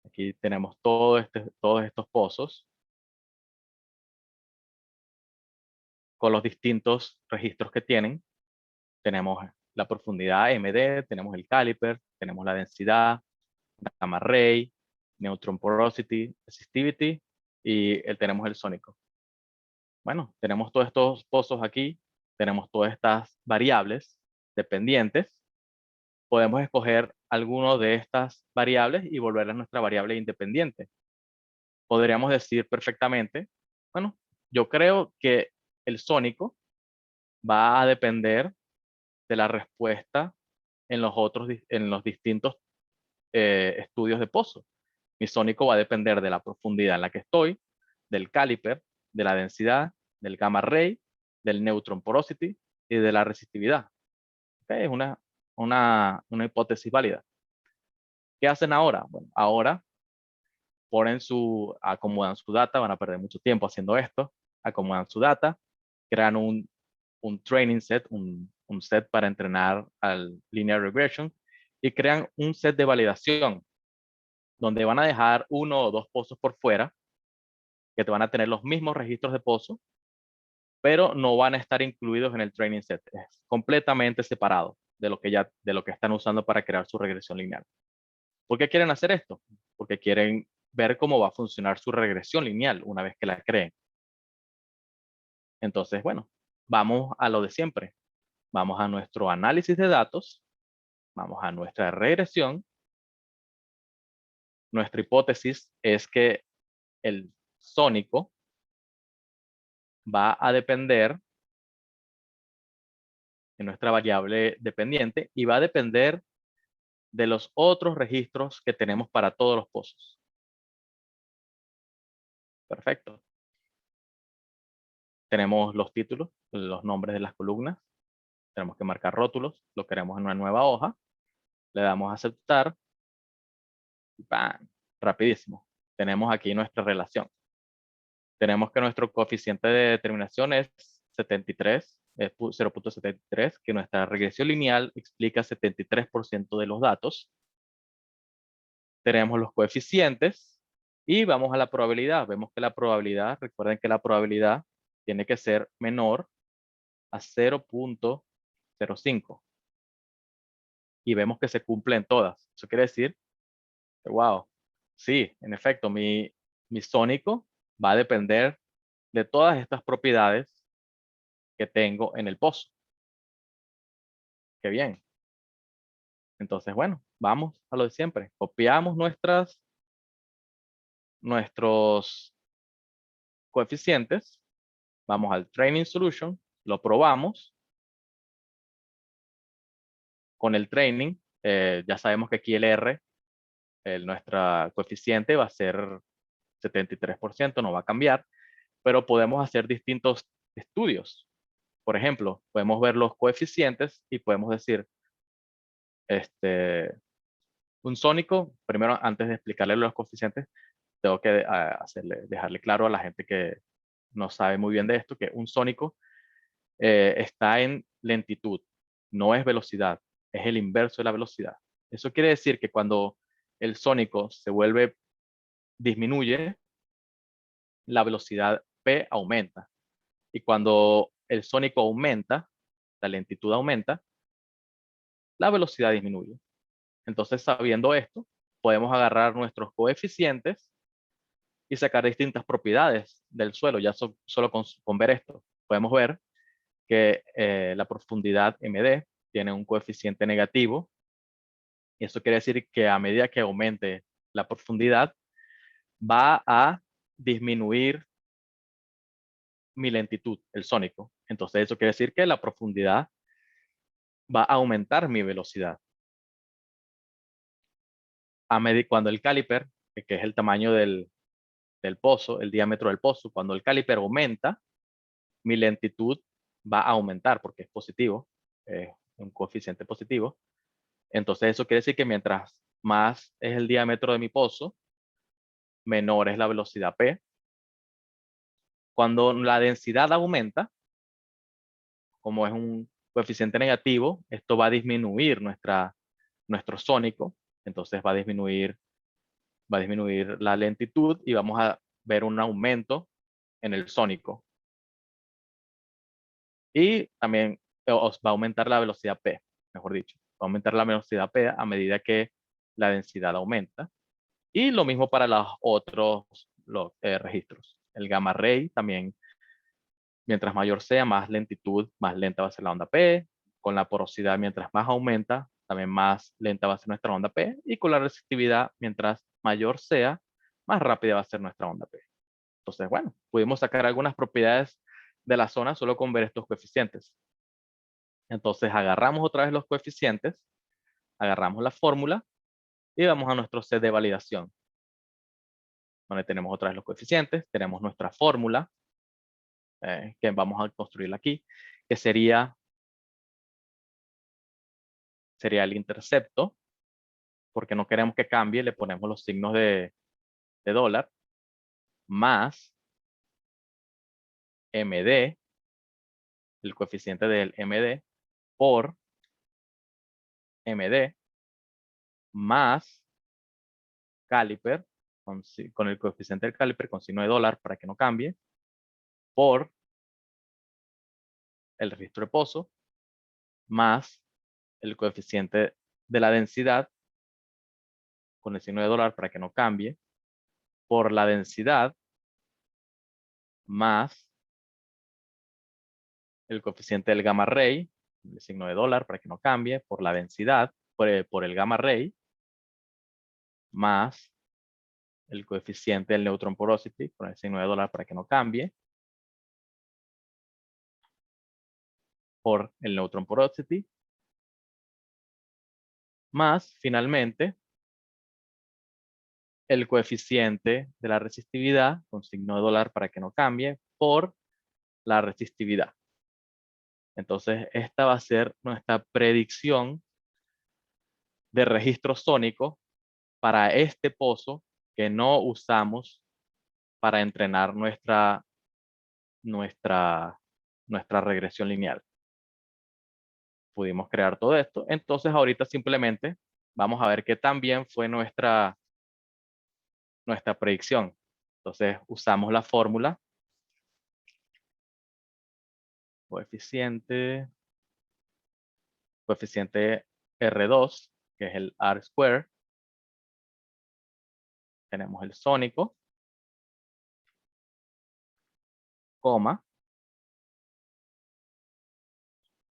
Speaker 2: Aquí tenemos todos estos pozos con los distintos registros que tienen. Tenemos la profundidad MD, tenemos el caliper, tenemos la densidad, la gamma ray, neutron porosity, resistivity y tenemos el sónico. Bueno, tenemos todos estos pozos aquí, tenemos todas estas variables dependientes. Podemos escoger alguno de estas variables y volverla nuestra variable independiente. Podríamos decir perfectamente, bueno, yo creo que el sónico va a depender de la respuesta en los distintos estudios de pozo. Mi sónico va a depender de la profundidad en la que estoy, del caliper, de la densidad, del gamma ray, del neutron porosity y de la resistividad. ¿Okay? Es una hipótesis válida. ¿Qué hacen ahora? Bueno, ahora acomodan su data, van a perder mucho tiempo haciendo esto, acomodan su data, crean un training set, un set para entrenar al linear regression y crean un set de validación donde van a dejar 1 o 2 pozos por fuera que te van a tener los mismos registros de pozo, pero no van a estar incluidos en el training set. Es completamente separado de lo que están usando para crear su regresión lineal. ¿Por qué quieren hacer esto? Porque quieren ver cómo va a funcionar su regresión lineal una vez que la creen. Entonces, bueno, vamos a lo de siempre. Vamos a nuestro análisis de datos, vamos a nuestra regresión. Nuestra hipótesis es que el sónico va a depender de nuestra variable dependiente y va a depender de los otros registros que tenemos para todos los pozos. Perfecto. Tenemos los títulos, los nombres de las columnas. Tenemos que marcar rótulos. Lo queremos en una nueva hoja. Le damos a aceptar. ¡Bam! Rapidísimo. Tenemos aquí nuestra relación. Tenemos que nuestro coeficiente de determinación es 73, es 0.73, que nuestra regresión lineal explica 73% de los datos. Tenemos los coeficientes y vamos a la probabilidad. Vemos que la probabilidad, recuerden que la probabilidad tiene que ser menor a 0.05. Y vemos que se cumplen todas. Eso quiere decir que, wow, sí, en efecto, mi sónico va a depender de todas estas propiedades que tengo en el pozo. Qué bien. Entonces, bueno, vamos a lo de siempre. Copiamos nuestras nuestros coeficientes, vamos al Training Solution, lo probamos. Con el training, ya sabemos que aquí el R, nuestra coeficiente va a ser 73%, no va a cambiar, pero podemos hacer distintos estudios. Por ejemplo, podemos ver los coeficientes y podemos decir, un sónico, primero antes de explicarle los coeficientes, tengo que dejarle claro a la gente que no sabe muy bien de esto, que un sónico está en lentitud, no es velocidad, es el inverso de la velocidad. Eso quiere decir que cuando el sónico disminuye, la velocidad P aumenta. Y cuando el sónico aumenta, la lentitud aumenta, la velocidad disminuye. Entonces, sabiendo esto, podemos agarrar nuestros coeficientes y sacar distintas propiedades del suelo, ya solo con ver esto. Podemos ver que la profundidad MD tiene un coeficiente negativo, y eso quiere decir que a medida que aumente la profundidad, va a disminuir mi lentitud, el sónico. Entonces eso quiere decir que la profundidad va a aumentar mi velocidad. Cuando el caliper, que es el tamaño del pozo, el diámetro del pozo, cuando el caliper aumenta, mi lentitud va a aumentar porque es positivo, un coeficiente positivo. Entonces eso quiere decir que mientras más es el diámetro de mi pozo, menor es la velocidad P. Cuando la densidad aumenta, como es un coeficiente negativo, esto va a disminuir nuestro sónico, entonces va a disminuir la lentitud y vamos a ver un aumento en el sónico. Y también va a aumentar la velocidad P, mejor dicho. Va a aumentar la velocidad P a medida que la densidad aumenta. Y lo mismo para los otros registros. El gamma ray también, mientras mayor sea, más lentitud, más lenta va a ser la onda P. Con la porosidad, mientras más aumenta, también más lenta va a ser nuestra onda P. Y con la resistividad, mientras mayor sea, más rápida va a ser nuestra onda P. Entonces, bueno, pudimos sacar algunas propiedades de la zona solo con ver estos coeficientes. Entonces, agarramos otra vez los coeficientes, agarramos la fórmula y vamos a nuestro set de validación, donde tenemos otra vez los coeficientes, tenemos nuestra fórmula, que vamos a construirla aquí, que sería el intercepto, porque no queremos que cambie, le ponemos los signos de dólar, más MD, el coeficiente del MD, por MD, más caliper, con el coeficiente del caliper con signo de dólar para que no cambie, por el registro de pozo, más el coeficiente de la densidad con el signo de dólar para que no cambie, por la densidad, más el coeficiente del gamma ray, el signo de dólar para que no cambie, por la densidad, por el gamma ray, más el coeficiente del neutron porosity, con el signo de dólar para que no cambie, por el neutron porosity, más finalmente el coeficiente de la resistividad, con signo de dólar para que no cambie, por la resistividad. Entonces, esta va a ser nuestra predicción de registro sónico para este pozo que no usamos para entrenar nuestra regresión lineal. Pudimos crear todo esto. Entonces, ahorita simplemente vamos a ver qué tan bien fue nuestra predicción. Entonces, usamos la fórmula. Coeficiente R2, que es el R square. Tenemos el sónico, coma,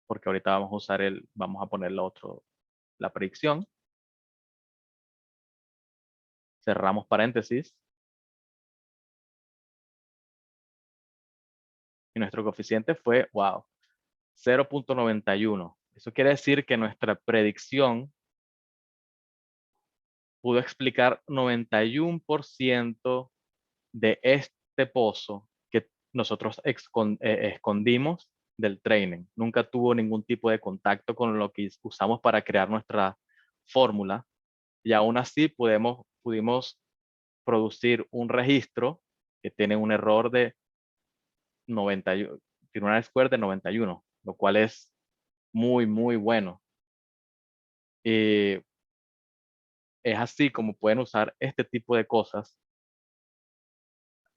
Speaker 2: porque ahorita vamos a usar vamos a poner la predicción. Cerramos paréntesis. y nuestro coeficiente fue, wow, 0.91. Eso quiere decir que nuestra predicción pudo explicar 91% de este pozo que nosotros escondimos del training. Nunca tuvo ningún tipo de contacto con lo que usamos para crear nuestra fórmula, y aún así pudimos producir un registro que tiene un error de 91, tiene una square de 91, lo cual es muy, muy bueno. Y es así como pueden usar este tipo de cosas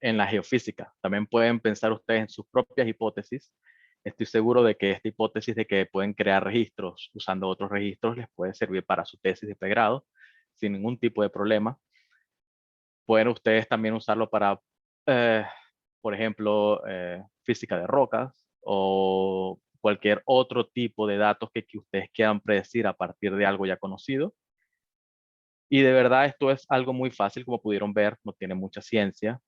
Speaker 2: en la geofísica. También pueden pensar ustedes en sus propias hipótesis. Estoy seguro de que esta hipótesis de que pueden crear registros usando otros registros les puede servir para su tesis de pregrado sin ningún tipo de problema. Pueden ustedes también usarlo para, por ejemplo, física de rocas o cualquier otro tipo de datos que ustedes quieran predecir a partir de algo ya conocido. Y de verdad esto es algo muy fácil, como pudieron ver, no tiene mucha ciencia.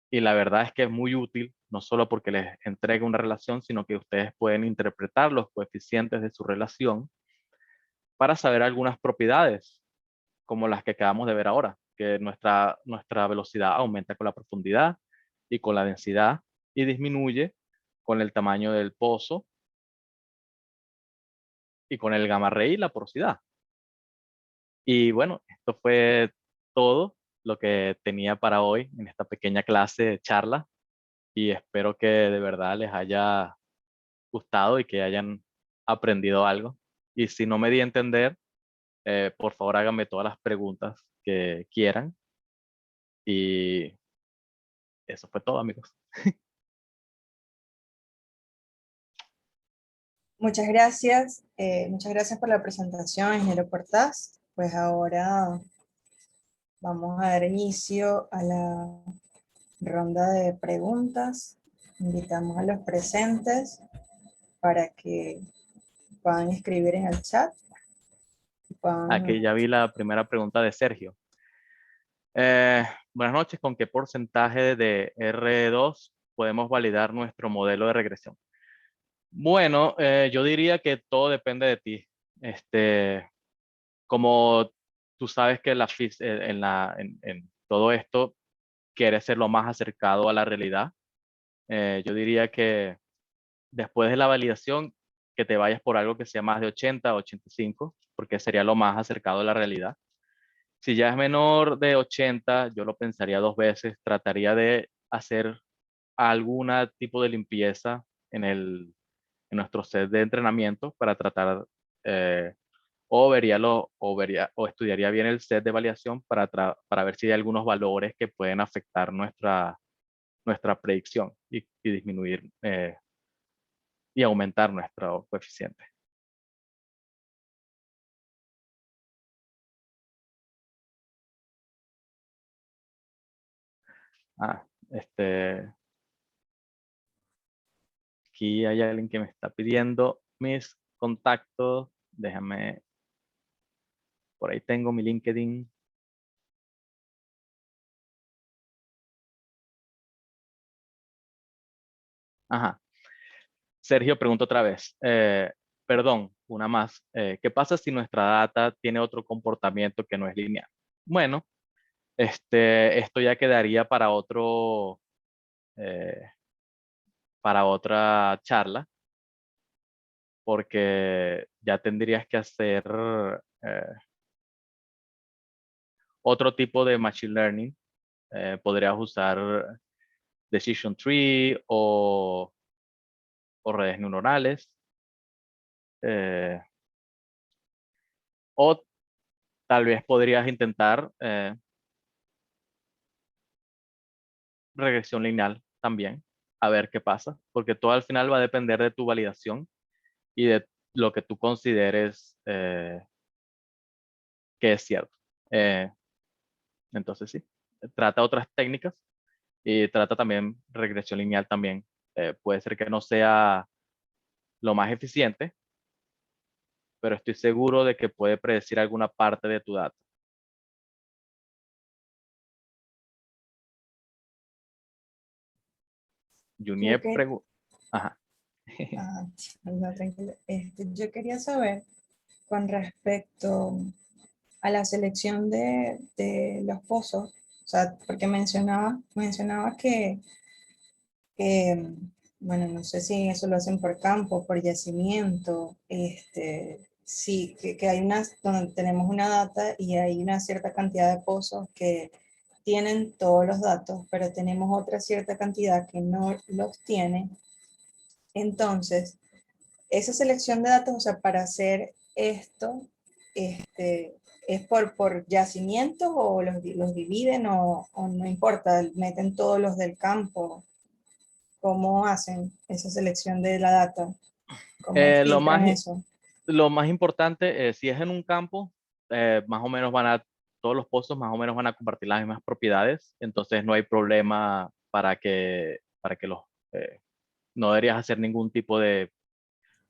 Speaker 2: Y la verdad es que es muy útil, no solo porque les entrega una relación, sino que ustedes pueden interpretar los coeficientes de su relación para saber algunas propiedades, como las que acabamos de ver ahora, que nuestra velocidad aumenta con la profundidad y con la densidad y disminuye con el tamaño del pozo y con el gamma ray y la porosidad. Y bueno, esto fue todo lo que tenía para hoy en esta pequeña clase de charla, y espero que de verdad les haya gustado y que hayan aprendido algo. Y si no me di a entender, por favor háganme todas las preguntas que quieran. Y eso fue todo, amigos.
Speaker 1: muchas gracias por la presentación, ingeniero Portás. Pues ahora vamos a dar inicio a la ronda de preguntas. Invitamos a los presentes para que puedan escribir en el chat.
Speaker 2: Aquí ya vi la primera pregunta de Sergio. Buenas noches, ¿con qué porcentaje de R2 podemos validar nuestro modelo de regresión? Bueno, yo diría que todo depende de ti. Como tú sabes que en todo esto quiere ser lo más acercado a la realidad, yo diría que después de la validación, que te vayas por algo que sea más de 80 o 85, porque sería lo más acercado a la realidad. Si ya es menor de 80, yo lo pensaría dos veces, trataría de hacer algún tipo de limpieza en nuestro set de entrenamiento para tratar, eh, o estudiaría bien el set de validación para ver si hay algunos valores que pueden afectar nuestra predicción y disminuir y aumentar nuestro coeficiente. Ah, aquí hay alguien que me está pidiendo mis contactos. Déjame, por ahí tengo mi LinkedIn. Ajá. Sergio pregunta otra vez. Perdón, una más. ¿Qué pasa si nuestra data tiene otro comportamiento que no es lineal? Bueno, esto ya quedaría eh, para otra charla, porque ya tendrías que hacer eh, otro tipo de machine learning. Podrías usar decision tree o redes neuronales. O tal vez podrías intentar regresión lineal también, a ver qué pasa, porque todo al final va a depender de tu validación y de lo que tú consideres que es cierto. Eh, entonces sí, trata otras técnicas y trata también regresión lineal también. Puede ser que no sea lo más eficiente, pero estoy seguro de que puede predecir alguna parte de tu data. Junie
Speaker 1: que,
Speaker 2: Ajá.
Speaker 1: no, tranquilo. Yo quería saber con respecto a la selección de los pozos, o sea, porque mencionaba que, bueno, no sé si eso lo hacen por campo, por yacimiento, sí, que hay unas donde tenemos una data y hay una cierta cantidad de pozos que tienen todos los datos, pero tenemos otra cierta cantidad que no los tiene. Entonces, esa selección de datos, o sea, para hacer esto, ¿es por yacimientos o los dividen o no importa, meten todos los del campo? ¿Cómo hacen esa selección de la data? ¿Cómo
Speaker 2: Eh, lo más,
Speaker 1: filtran eso?
Speaker 2: lo más importante, si es en un campo, más o menos todos los pozos más o menos van a compartir las mismas propiedades, entonces no hay problema para que no deberías hacer ningún tipo de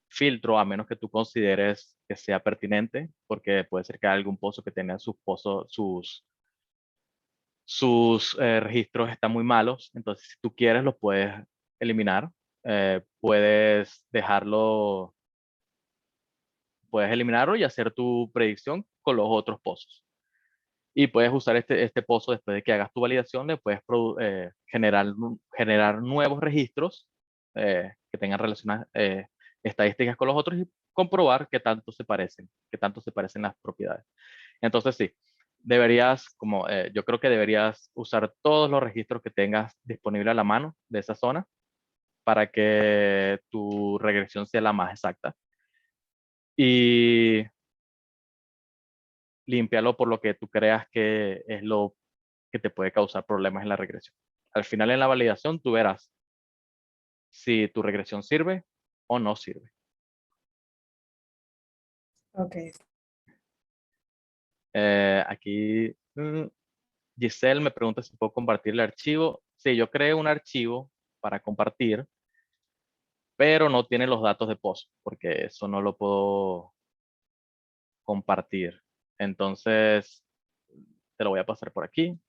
Speaker 2: filtro a menos que tú consideres que sea pertinente, porque puede ser que haya algún pozo que tenga sus registros están muy malos, entonces si tú quieres los puedes eliminar, puedes eliminarlo y hacer tu predicción con los otros pozos. Y puedes usar este pozo después de que hagas tu validación, le puedes generar nuevos registros que tengan relaciones estadísticas con los otros y comprobar qué tanto se parecen las propiedades. Entonces sí, yo creo que deberías usar todos los registros que tengas disponible a la mano de esa zona para que tu regresión sea la más exacta. Y límpialo por lo que tú creas que es lo que te puede causar problemas en la regresión. Al final en la validación tú verás si tu regresión sirve o no sirve.
Speaker 1: Ok,
Speaker 2: Aquí Giselle me pregunta si puedo compartir el archivo. Sí, yo creé un archivo para compartir, pero no tiene los datos de post, porque eso no lo puedo compartir. Entonces, te lo voy a pasar por aquí.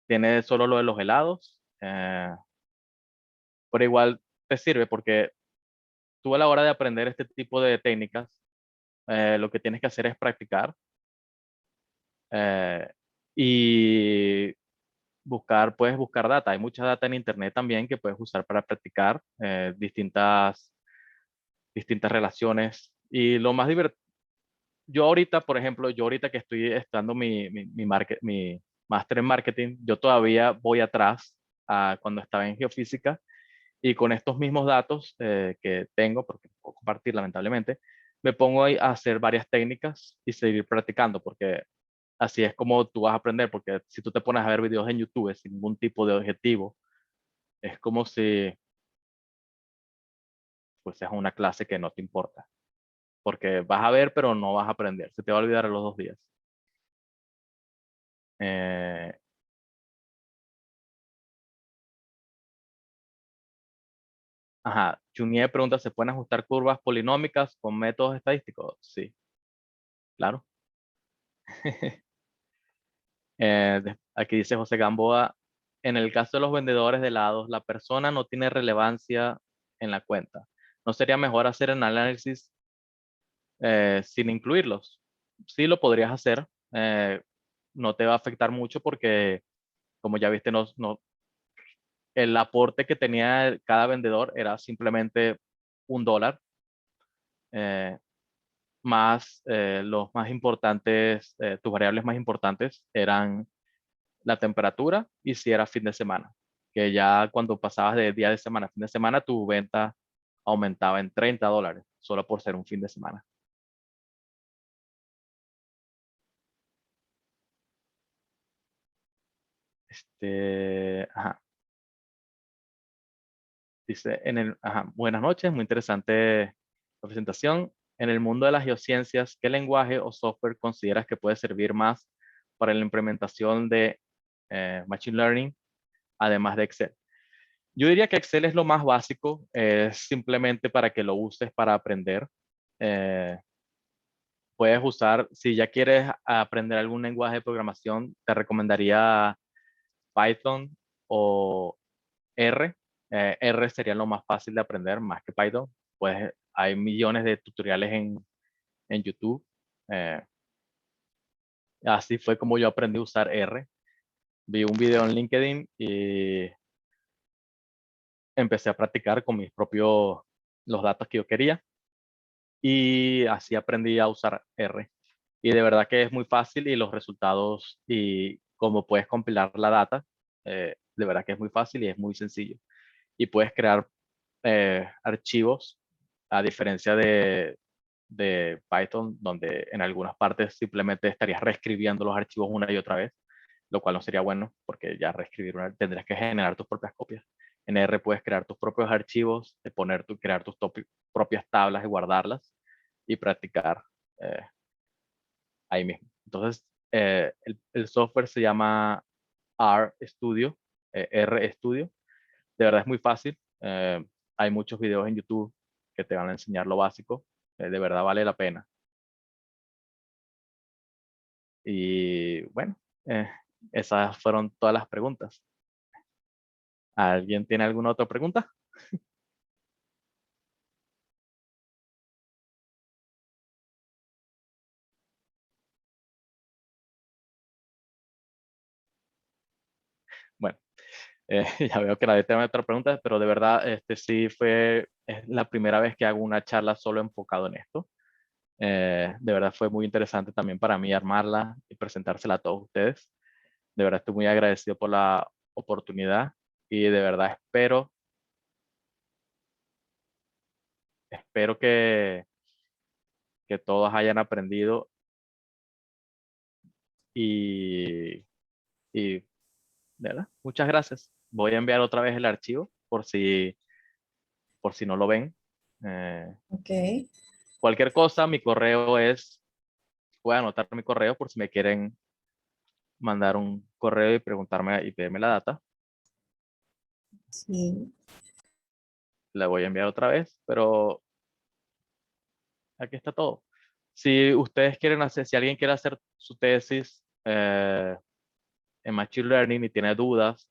Speaker 2: Tiene solo lo de los helados, pero igual te sirve porque tú a la hora de aprender este tipo de técnicas, lo que tienes que hacer es practicar eh, y puedes buscar data. Hay mucha data en internet también que puedes usar para practicar distintas relaciones. Y lo más divertido, yo ahorita, por ejemplo, que estoy estudiando mi máster en marketing, yo todavía voy atrás a cuando estaba en geofísica y con estos mismos datos que tengo, porque no puedo compartir lamentablemente, me pongo ahí a hacer varias técnicas y seguir practicando, porque así es como tú vas a aprender, porque si tú te pones a ver videos en YouTube sin ningún tipo de objetivo, es como si pues es una clase que no te importa, porque vas a ver, pero no vas a aprender, se te va a olvidar a los 2 días. Eh, ajá, Junie pregunta, ¿se pueden ajustar curvas polinómicas con métodos estadísticos? Sí, claro. Aquí dice José Gamboa, en el caso de los vendedores de helados, la persona no tiene relevancia en la cuenta. ¿No sería mejor hacer el análisis sin incluirlos? Sí, lo podrías hacer. No te va a afectar mucho porque, como ya viste, el aporte que tenía cada vendedor era simplemente $1, eh, más los más importantes, tus variables más importantes eran la temperatura y si era fin de semana, que ya cuando pasabas de día de semana a fin de semana, tu venta aumentaba en $30, solo por ser un fin de semana. Ajá, dice, buenas noches, muy interesante la presentación. En el mundo de las geociencias, ¿qué lenguaje o software consideras que puede servir más para la implementación de Machine Learning, además de Excel? Yo diría que Excel es lo más básico, es simplemente para que lo uses para aprender. Eh, Puedes usar, si ya quieres aprender algún lenguaje de programación, te recomendaría Python o R. R sería lo más fácil de aprender, más que Python. Pues hay millones de tutoriales en YouTube. Así fue como yo aprendí a usar R. Vi un video en LinkedIn y empecé a practicar con los datos que yo quería. Y así aprendí a usar R. Y de verdad que es muy fácil y los resultados y cómo puedes compilar la data, de verdad que es muy fácil y es muy sencillo. Y puedes crear archivos a diferencia de Python, donde en algunas partes simplemente estarías reescribiendo los archivos una y otra vez, lo cual no sería bueno porque ya reescribir tendrías que generar tus propias copias. En R puedes crear tus propios archivos, crear tus propias tablas y guardarlas y practicar ahí mismo. Entonces, el software se llama RStudio, RStudio. De verdad es muy fácil. Hay muchos videos en YouTube que te van a enseñar lo básico. De verdad vale la pena. Y bueno, esas fueron todas las preguntas. ¿Alguien tiene alguna otra pregunta? Bueno, ya veo que nadie tiene otra pregunta, pero de verdad, sí es la primera vez que hago una charla solo enfocado en esto. De verdad fue muy interesante también para mí armarla y presentársela a todos ustedes. De verdad estoy muy agradecido por la oportunidad y de verdad espero que todos hayan aprendido y, y de verdad, muchas gracias. Voy a enviar otra vez el archivo por si no lo ven.
Speaker 1: Ok,
Speaker 2: Cualquier cosa, mi correo voy a anotar mi correo por si me quieren mandar un correo y preguntarme y pedirme la data.
Speaker 1: sí.
Speaker 2: La voy a enviar otra vez, pero aquí está todo. Si ustedes quieren si alguien quiere hacer su tesis en Machine Learning y tienen dudas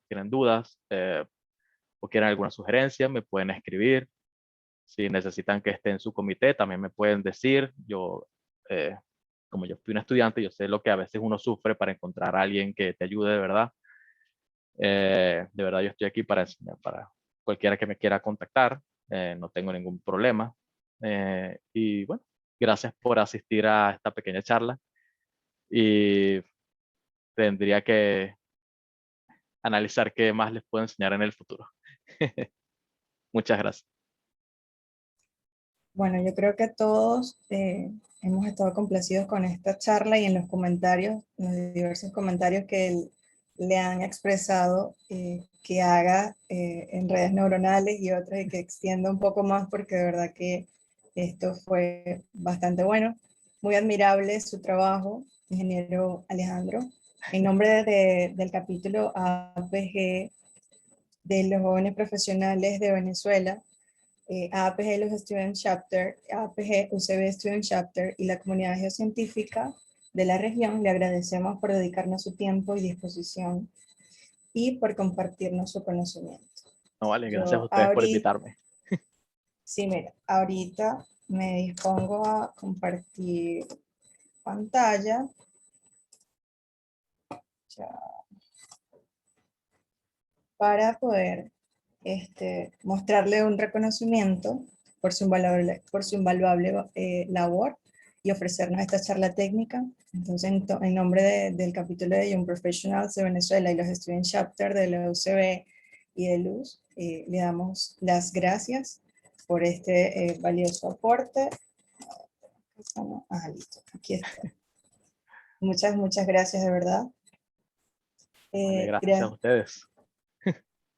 Speaker 2: o quieren alguna sugerencia, me pueden escribir. Si necesitan que esté en su comité, también me pueden decir. Eh, como yo fui un estudiante, yo sé lo que a veces uno sufre para encontrar a alguien que te ayude de verdad. De verdad, yo estoy aquí para enseñar, para cualquiera que me quiera contactar. No tengo ningún problema. Y bueno, gracias por asistir a esta pequeña charla. Y tendría que analizar qué más les puedo enseñar en el futuro. Muchas gracias.
Speaker 1: Bueno, yo creo que todos hemos estado complacidos con esta charla y en los comentarios, en los diversos comentarios que le han expresado que haga en redes neuronales y otros y que extienda un poco más porque de verdad que esto fue bastante bueno. Muy admirable su trabajo, ingeniero Alejandro. En nombre del capítulo APG de los jóvenes profesionales de Venezuela, AAPG los Student Chapter, AAPG UCB Student Chapter y la comunidad geocientífica de la región, le agradecemos por dedicarnos su tiempo y disposición y por compartirnos su conocimiento.
Speaker 2: No, vale, gracias a
Speaker 1: Yo
Speaker 2: ustedes por
Speaker 1: ahorita,
Speaker 2: invitarme.
Speaker 1: sí, mira, ahorita me dispongo a compartir pantalla. Ya, para poder mostrarle un reconocimiento por su invaluable labor y ofrecernos esta charla técnica. Entonces, en nombre del capítulo de Young Professionals de Venezuela y los Student Chapter de la UCB y de Luz, le damos las gracias por este valioso aporte. Ah, listo, aquí está. Muchas gracias de verdad.
Speaker 2: Vale, gracias a
Speaker 1: Gracias.
Speaker 2: ustedes.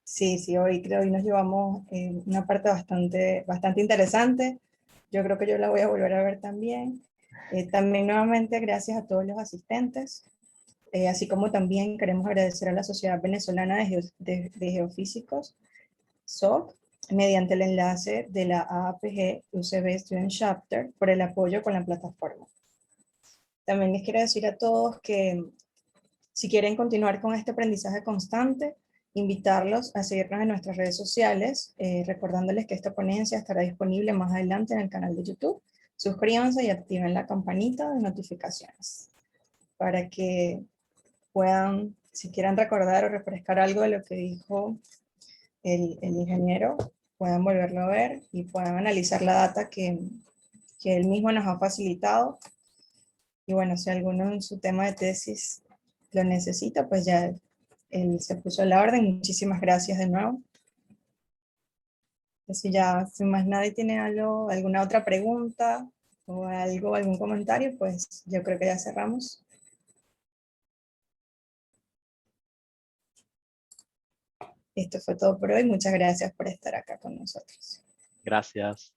Speaker 1: Sí, sí, hoy creo que nos llevamos una parte bastante interesante. Yo creo que yo la voy a volver a ver también. También nuevamente gracias a todos los asistentes, así como también queremos agradecer a la Sociedad Venezolana de Geofísicos, SOC, mediante el enlace de la AAPG UCB Student Chapter por el apoyo con la plataforma. También les quiero decir a todos que si quieren continuar con este aprendizaje constante, invitarlos a seguirnos en nuestras redes sociales, recordándoles que esta ponencia estará disponible más adelante en el canal de YouTube. Suscríbanse y activen la campanita de notificaciones para que puedan, si quieren recordar o refrescar algo de lo que dijo el ingeniero, puedan volverlo a ver y puedan analizar la data que él mismo nos ha facilitado. Y bueno, si alguno en su tema de tesis lo necesita, pues ya él se puso a la orden. Muchísimas gracias de nuevo. Si ya, sin más nadie tiene algo, alguna otra pregunta o algo, algún comentario, pues yo creo que ya cerramos. Esto fue todo por hoy. Muchas gracias por estar acá con nosotros.
Speaker 2: Gracias.